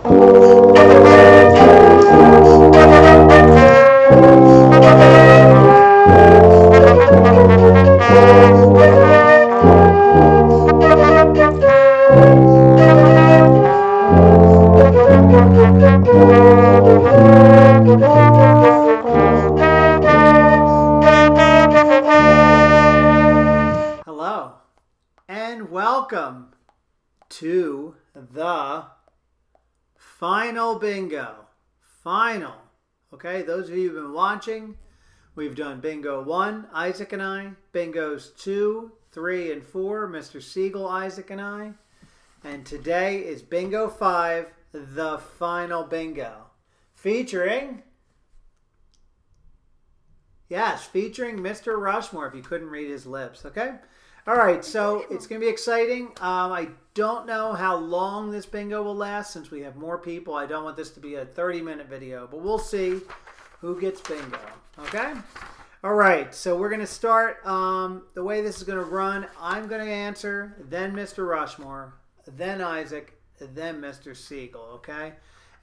Hello, and welcome to the final bingo. Final. Okay, those of you who've been watching, we've done bingo 1, Isaac and I, bingos 2, 3, and 4, Mr. Seigel, Isaac, and I, and today is bingo 5, the final bingo, featuring Mr. Rushmore, if you couldn't read his lips, okay? All right, so it's going to be exciting. I don't know how long this bingo will last since we have more people. I don't want this to be a 30-minute video, but we'll see who gets bingo, okay? All right, so we're going to start. The way this is going to run, I'm going to answer, then Mr. Rushmore, then Isaac, then Mr. Seigel, okay?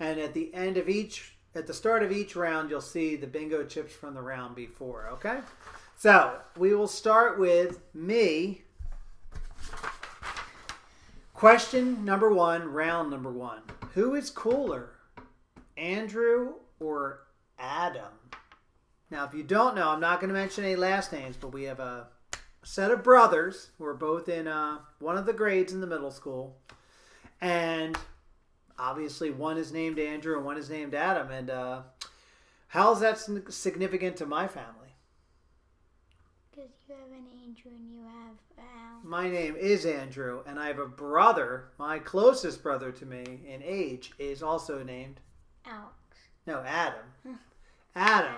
And at the start of each round, you'll see the bingo chips from the round before, okay? So, we will start with me. Question number 1, round number 1. Who is cooler, Andrew or Adam? Now, if you don't know, I'm not going to mention any last names, but we have a set of brothers who are both in one of the grades in the middle school. And obviously, one is named Andrew and one is named Adam. And how is that significant to my family? Because you have an Andrew and you have Al. My name is Andrew, and I have a brother. My closest brother to me in age is also named Alex. No, Adam. Adam.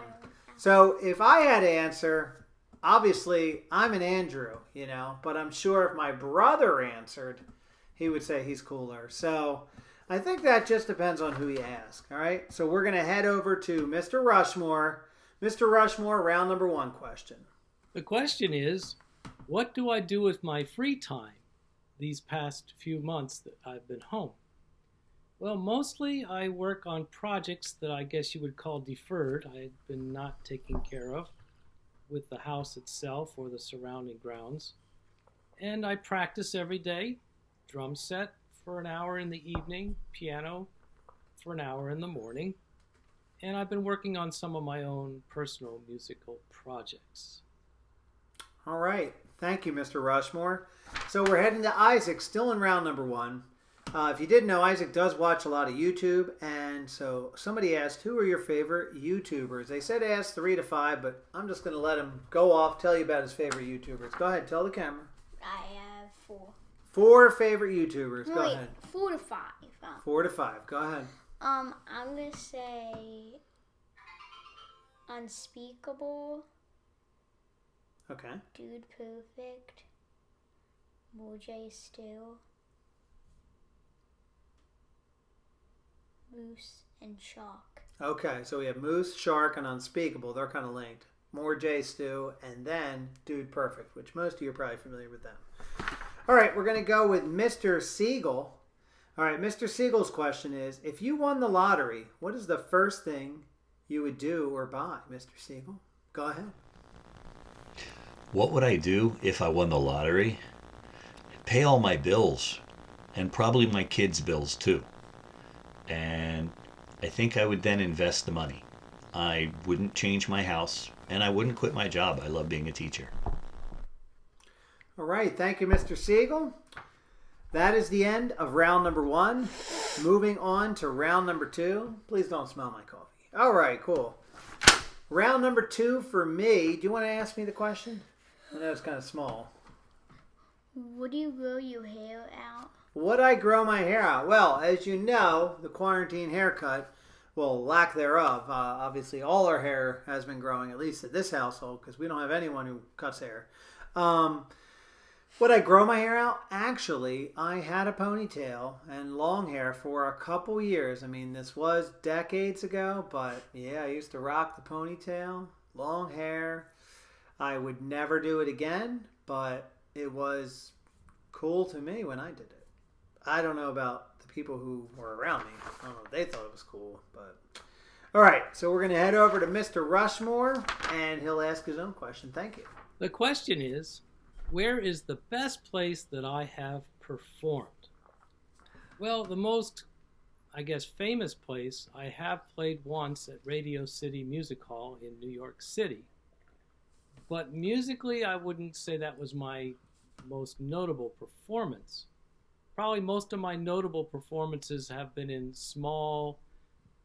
So if I had to answer, obviously I'm an Andrew, but I'm sure if my brother answered, he would say he's cooler. So I think that just depends on who you ask, all right? So we're going to head over to Mr. Rushmore. Mr. Rushmore, round number 1 question. The question is, what do I do with my free time these past few months that I've been home? Well, mostly I work on projects that I guess you would call deferred. I've been not taking care of with the house itself or the surrounding grounds. And I practice every day, drum set for an hour in the evening, piano for an hour in the morning. And I've been working on some of my own personal musical projects. All right. Thank you, Mr. Rushmore. So we're heading to Isaac, still in round number 1. If you didn't know, Isaac does watch a lot of YouTube. And so somebody asked, who are your favorite YouTubers? They said ask 3 to 5, but I'm just going to let him go off, tell you about his favorite YouTubers. Go ahead, tell the camera. I have 4. 4 favorite YouTubers. Go ahead. 4 to 5. 4 to 5. Go ahead. I'm going to say Unspeakable. Okay. Dude Perfect, Moj Still, Moose, and Shark. Okay, so we have Moose, Shark, and Unspeakable. They're kind of linked. More J Stew, and then Dude Perfect, which most of you are probably familiar with them. All right, we're going to go with Mr. Seigel. All right, Mr. Seigel's question is, if you won the lottery, what is the first thing you would do or buy, Mr. Seigel? Go ahead. What would I do if I won the lottery? Pay all my bills, and probably my kids' bills too. And I think I would then invest the money. I wouldn't change my house, and I wouldn't quit my job. I love being a teacher. All right, thank you, Mr. Seigel. That is the end of round number 1. Moving on to round number 2. Please don't smell my coffee. All right, cool. Round number 2 for me. Do you want to ask me the question? I know it's kind of small. Would you grow your hair out? Would I grow my hair out? Well, as you know, the quarantine haircut, well, lack thereof, obviously all our hair has been growing, at least at this household, because we don't have anyone who cuts hair. Would I grow my hair out? Actually, I had a ponytail and long hair for a couple years. I mean, this was decades ago, but yeah, I used to rock the ponytail, long hair. I would never do it again, but it was cool to me when I did it. I don't know about the people who were around me. I don't know They thought it was cool. But all right, so we're going to head over to Mr. Rushmore, and he'll ask his own question. Thank you. The question is, where is the best place that I have performed? Well, the most, I guess, famous place I have played once at Radio City Music Hall in New York City. But musically, I wouldn't say that was my most notable performance. Probably most of my notable performances have been in small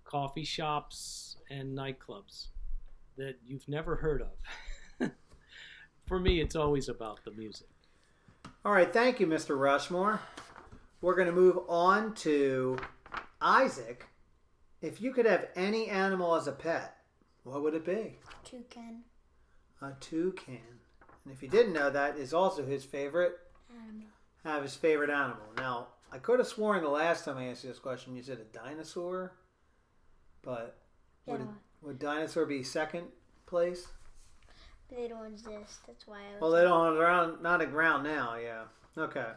coffee shops and nightclubs that you've never heard of. For me, it's always about the music. All right, thank you, Mr. Rushmore. We're going to move on to Isaac. If you could have any animal as a pet, what would it be? Toucan. A toucan. And if you didn't know, that is also his favorite. Have his favorite animal. Now, I could have sworn the last time I asked you this question, you said a dinosaur. But would dinosaur be second place? They don't exist. That's why I was. Well, they don't. Not around now. Yeah. Okay.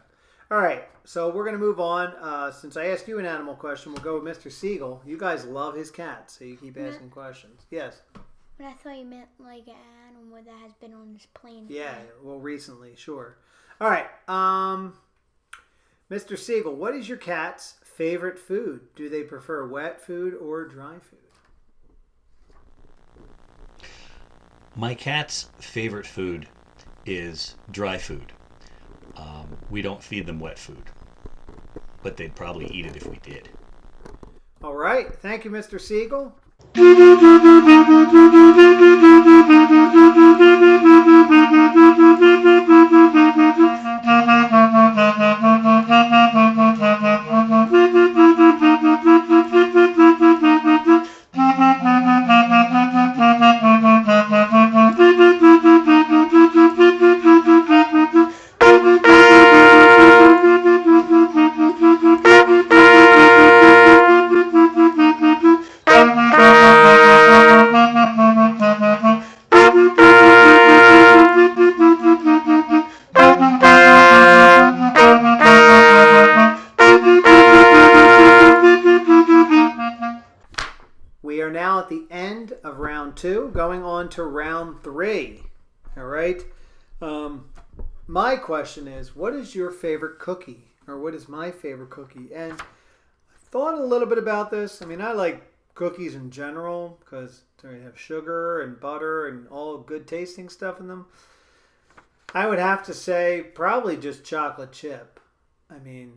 All right. So we're gonna move on. Since I asked you an animal question, we'll go with Mr. Seigel. You guys love his cat, so you keep asking questions. Yes. But I thought you meant like an animal that has been on this plane. Yeah. Well, recently, sure. All right. Mr. Seigel, what is your cat's favorite food? Do they prefer wet food or dry food? My cat's favorite food is dry food. We don't feed them wet food, but they'd probably eat it if we did. All right. Thank you, Mr. Seigel. We are now at the end of round 2, going on to round 3. All right. My question is, what is your favorite cookie? Or what is my favorite cookie? And I thought a little bit about this. I mean, I like cookies in general because they have sugar and butter and all good tasting stuff in them. I would have to say probably just chocolate chip. I mean,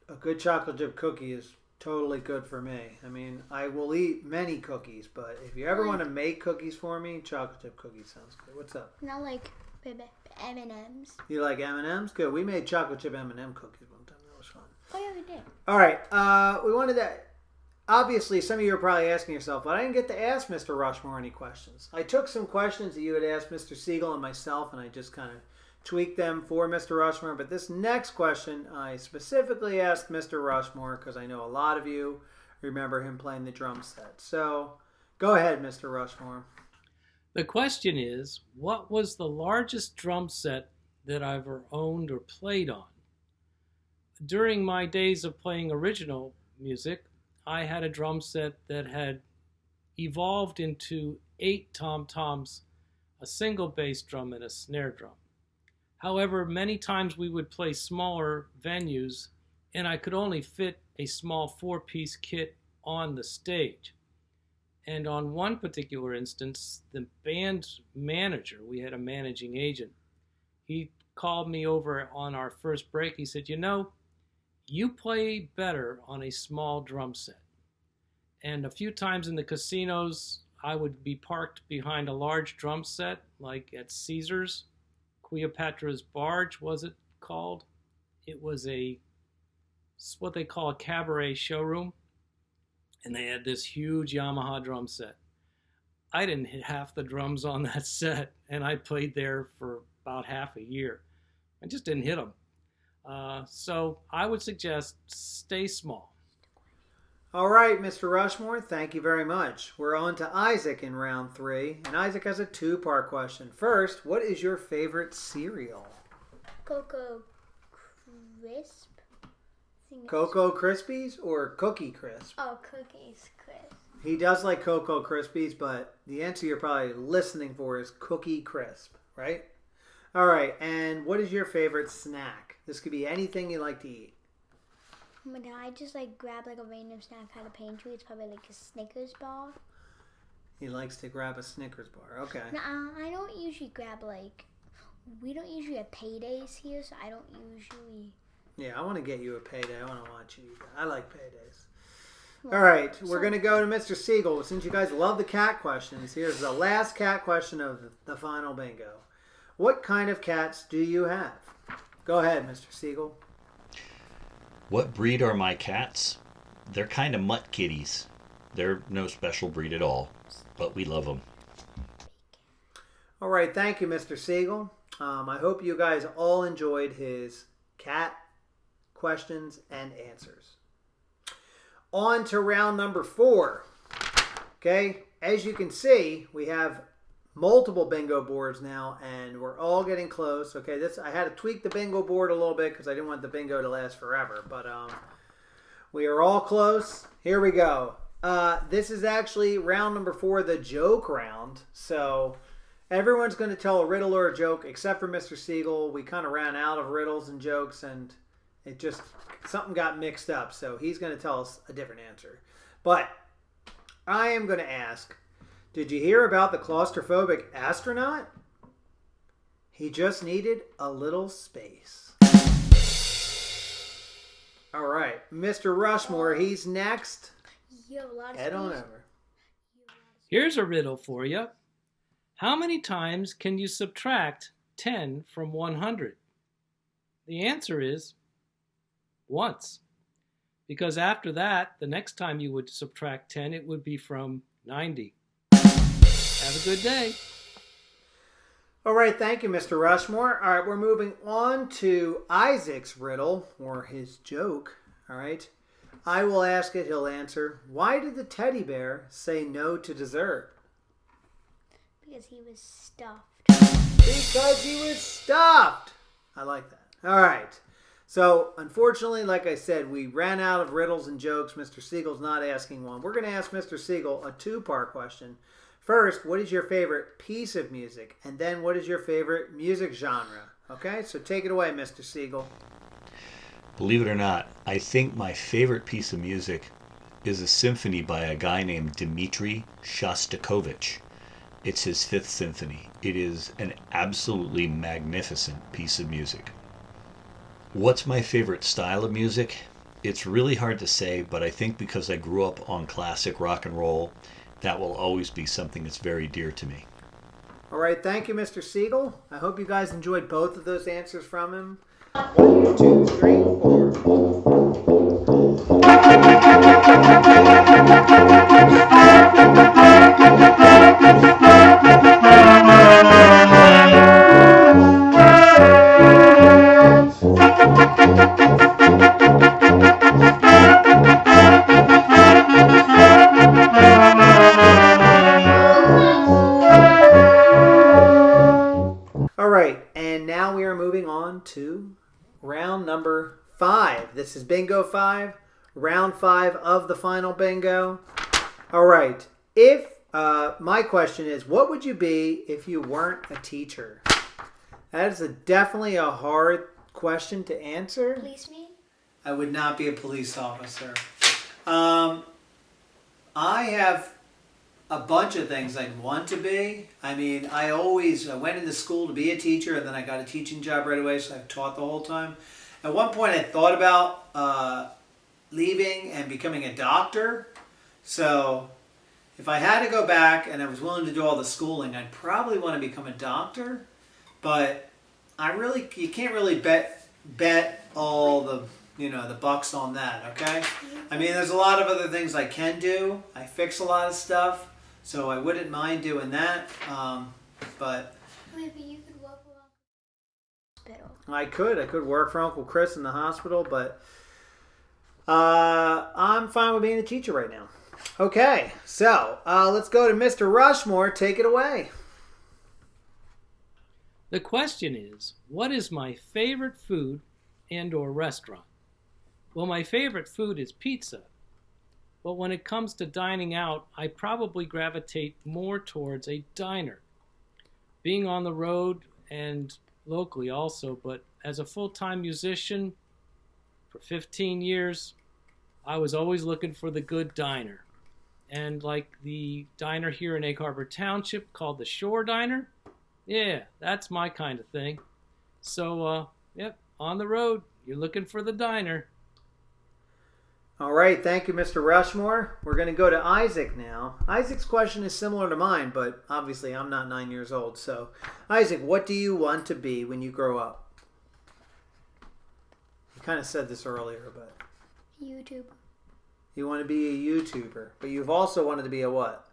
a good chocolate chip cookie is totally good for me. I mean, I will eat many cookies, but if you ever want to make cookies for me, chocolate chip cookies sounds good. What's up? Not like M&Ms. You like M&Ms? Good. We made chocolate chip M&M cookies one time. That was fun. Oh yeah, we did. All right. We wanted to. Obviously, some of you are probably asking yourself, but I didn't get to ask Mr. Rushmore any questions. I took some questions that you had asked Mr. Seigel and myself, and I just kind of tweaked them for Mr. Rushmore. But this next question, I specifically asked Mr. Rushmore because I know a lot of you remember him playing the drum set. So go ahead, Mr. Rushmore. The question is, what was the largest drum set that I've ever owned or played on? During my days of playing original music, I had a drum set that had evolved into 8 tom-toms, a single bass drum, and a snare drum. However, many times we would play smaller venues, and I could only fit a small 4-piece kit on the stage. And on one particular instance, the band manager, we had a managing agent, he called me over on our first break. He said, you know, you play better on a small drum set. And a few times in the casinos, I would be parked behind a large drum set, like at Caesars. Cleopatra's Barge, was it called? It was what they call a cabaret showroom. And they had this huge Yamaha drum set. I didn't hit half the drums on that set, and I played there for about half a year. I just didn't hit them. So I would suggest stay small. All right, Mr. Rushmore, thank you very much. We're on to Isaac in round 3, and Isaac has a 2-part question. First, what is your favorite cereal? Cocoa Crisp Cocoa Krispies or Cookie Crisp? Oh, Cookies Crisp. He does like Cocoa Krispies, but the answer you're probably listening for is Cookie Crisp, right? All right, and what is your favorite snack? This could be anything you like to eat. Oh my god, I just like grab like a random snack out of pantry. It's probably like a Snickers bar. He likes to grab a Snickers bar. Okay. Nah, I don't usually grab like. We don't usually have paydays here, so I don't usually. Yeah, I want to get you a payday. I want to watch you eat that. I like paydays. All right, we're going to go to Mr. Seigel. Since you guys love the cat questions, here's the last cat question of the final bingo. What kind of cats do you have? Go ahead, Mr. Seigel. What breed are my cats? They're kind of mutt kitties. They're no special breed at all, but we love them. All right, thank you, Mr. Seigel. I hope you guys all enjoyed his cat questions and answers. On to round number 4. Okay, as you can see, we have multiple bingo boards now, and we're all getting close. Okay, I had to tweak the bingo board a little bit because I didn't want the bingo to last forever, but we are all close. Here we go. This is actually round number 4, the joke round. So everyone's going to tell a riddle or a joke except for Mr. Seigel. We kind of ran out of riddles and jokes, and it just, something got mixed up. So he's going to tell us a different answer. But I am going to ask, did you hear about the claustrophobic astronaut? He just needed a little space. All right, Mr. Rushmore, he's next. You have a lot of Head on space. over. Here's a riddle for you. How many times can you subtract 10 from 100? The answer is once. Because after that, the next time you would subtract 10, it would be from 90. Have a good day. All right, thank you, Mr. Rushmore. All right, we're moving on to Isaac's riddle, or his joke. All right. I will ask it, he'll answer. Why did the teddy bear say no to dessert? Because he was stuffed. Because he was stuffed. I like that. All right. So, unfortunately, like I said, we ran out of riddles and jokes. Mr. Siegel's not asking one. We're going to ask Mr. Seigel a 2-part question. First, what is your favorite piece of music? And then, what is your favorite music genre? Okay, so take it away, Mr. Seigel. Believe it or not, I think my favorite piece of music is a symphony by a guy named Dmitri Shostakovich. It's his 5th symphony. It is an absolutely magnificent piece of music. What's my favorite style of music? It's really hard to say, but I think because I grew up on classic rock and roll, that will always be something that's very dear to me. All right, thank you, Mr. Seigel. I hope you guys enjoyed both of those answers from him. 1, 2, 3, 4. All right, and now we are moving on to round number 5. This is Bingo 5, round 5 of the final bingo. All right, if my question is, what would you be if you weren't a teacher? That is definitely a hard question to answer. Policeman? I would not be a police officer. I have a bunch of things I'd want to be. I mean, I went into school to be a teacher, and then I got a teaching job right away, so I've taught the whole time. At one point, I thought about leaving and becoming a doctor. So if I had to go back and I was willing to do all the schooling, I'd probably want to become a doctor. But you can't really bet all the bucks on that, okay? I mean, there's a lot of other things I can do. I fix a lot of stuff, so I wouldn't mind doing that. But Maybe you could work for a hospital. I could work for Uncle Chris in the hospital, but I'm fine with being a teacher right now. Okay, so let's go to Mr. Rushmore. Take it away. The question is, what is my favorite food and or restaurant? Well, my favorite food is pizza. But when it comes to dining out, I probably gravitate more towards a diner. Being on the road and locally also, but as a full-time musician for 15 years, I was always looking for the good diner. And like the diner here in Egg Harbor Township called the Shore Diner, yeah, that's my kind of thing. So, yep, on the road, you're looking for the diner. All right, thank you, Mr. Rushmore. We're going to go to Isaac now. Isaac's question is similar to mine, but obviously I'm not 9 years old. So, Isaac, what do you want to be when you grow up? You kind of said this earlier, but... YouTube. You want to be a YouTuber, but you've also wanted to be a what?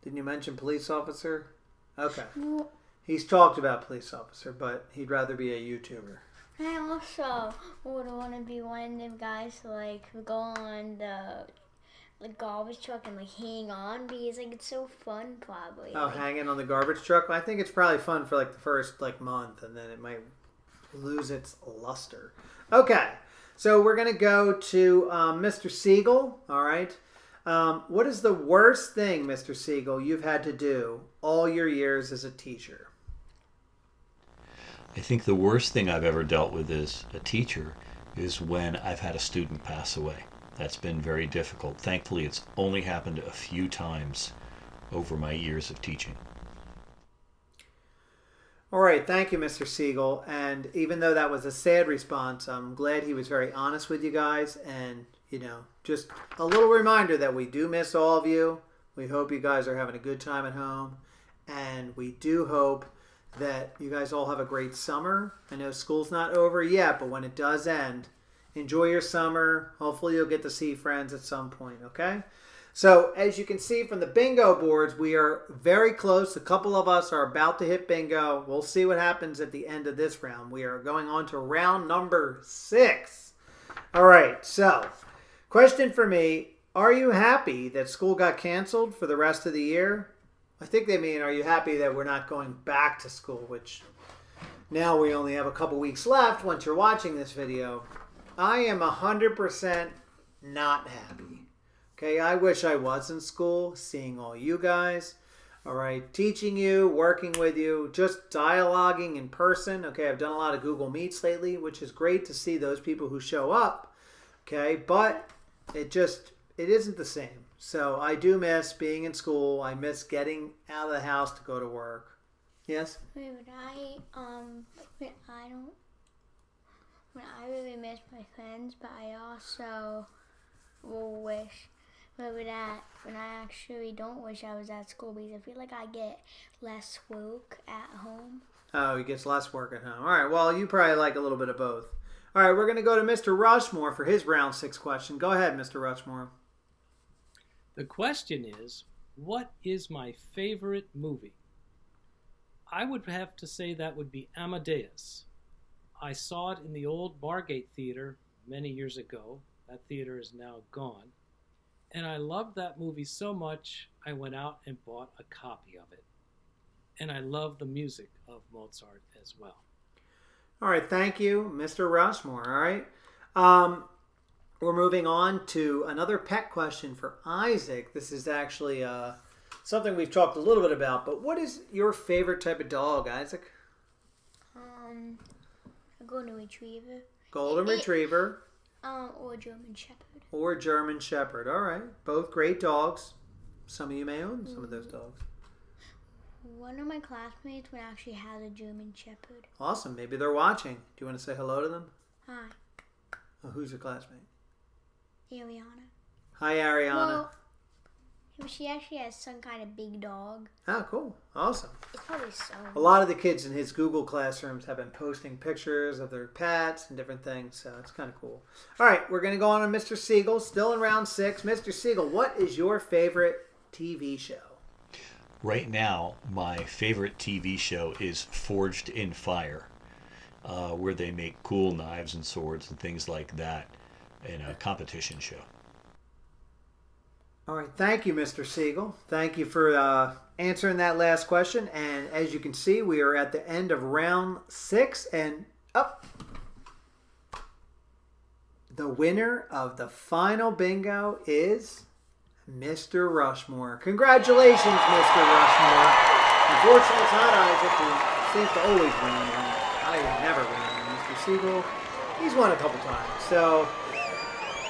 Didn't you mention police officer? Okay. Well, He's talked about police officer, but he'd rather be a YouTuber. I also would want to be one of them guys to like go on the garbage truck and like hang on because like it's so fun probably. Oh, like, hanging on the garbage truck? I think it's probably fun for like the first like month, and then it might lose its luster. Okay, so we're going to go to Mr. Seigel, all right? What is the worst thing, Mr. Seigel, you've had to do all your years as a teacher? I think the worst thing I've ever dealt with as a teacher is when I've had a student pass away. That's been very difficult. Thankfully, it's only happened a few times over my years of teaching. All right, thank you, Mr. Seigel. And even though that was a sad response, I'm glad he was very honest with you guys. And, you know, just a little reminder that we do miss all of you. We hope you guys are having a good time at home. And we do hope that you guys all have a great summer. I know school's not over yet, but when it does end, enjoy your summer. Hopefully you'll get to see friends at some point, okay? So as you can see from the bingo boards, we are very close. A couple of us are about to hit bingo. We'll see what happens at the end of this round. We are going on to round number 6. All right, so question for me, are you happy that school got canceled for the rest of the year? I think they mean, are you happy that we're not going back to school, which now we only have a couple weeks left once you're watching this video. I am 100% not happy. Okay, I wish I was in school, seeing all you guys, all right, teaching you, working with you, just dialoguing in person. Okay, I've done a lot of Google Meets lately, which is great to see those people who show up. Okay, but it isn't the same. So I do miss being in school. I miss getting out of the house to go to work. Yes? Wait, when I really miss my friends, but I also will wish when I actually don't wish I was at school because I feel like I get less work at home. Oh, he gets less work at home. All right, well, you probably like a little bit of both. All right, we're going to go to Mr. Rushmore for his round 6 question. Go ahead, Mr. Rushmore. The question is, what is my favorite movie? I would have to say that would be Amadeus. I saw it in the old Margate Theater many years ago. That theater is now gone. And I loved that movie so much, I went out and bought a copy of it. And I love the music of Mozart as well. All right, thank you, Mr. Rushmore. All right. We're moving on to another pet question for Isaac. This is actually something we've talked a little bit about, but what is your favorite type of dog, Isaac? A golden retriever. Golden Retriever. Or German Shepherd. Or German Shepherd. All right. Both great dogs. Some of you may own some of those dogs. One of my classmates would actually have a German Shepherd. Awesome. Maybe they're watching. Do you want to say hello to them? Hi, Oh, who's your classmate? Ariana. Hi, Ariana. Well, she actually has some kind of big dog. Oh, cool. Awesome. It's probably so. A lot of the kids in his Google classrooms have been posting pictures of their pets and different things, so it's kind of cool. All right, we're going to go on to Mr. Seigel, still in round 6. Mr. Seigel, what is your favorite TV show? Right now, my favorite TV show is Forged in Fire, where they make cool knives and swords and things like that in a competition show. All right, thank you, Mr. Seigel. Thank you for answering that last question. And as you can see, we are at the end of round 6. And The winner of the final bingo is Mr. Rushmore. Congratulations, Mr. Rushmore. Unfortunately, it's not Isaac, who seems to always win. I never win. Mr. Seigel, he's won a couple times. So,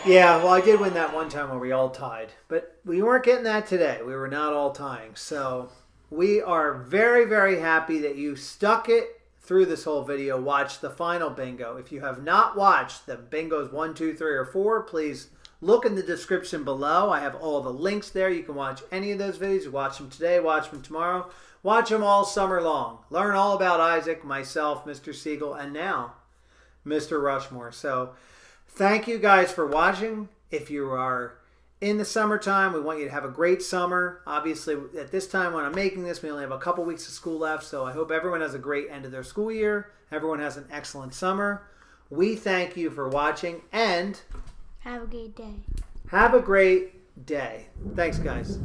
yeah, well, I did win that one time where we all tied. But we weren't getting that today. We were not all tying. So, we are very, very happy that you stuck it through this whole video. Watch the final bingo. If you have not watched the bingos 1, 2, 3, or 4, please look in the description below. I have all the links there. You can watch any of those videos. Watch them today, watch them tomorrow. Watch them all summer long. Learn all about Isaac, myself, Mr. Seigel, and now Mr. Rushmore. So thank you guys for watching. If you are in the summertime, we want you to have a great summer. Obviously, at this time when I'm making this, we only have a couple weeks of school left, so I hope everyone has a great end of their school year. Everyone has an excellent summer. We thank you for watching, and have a great day. Have a great day. Thanks, guys.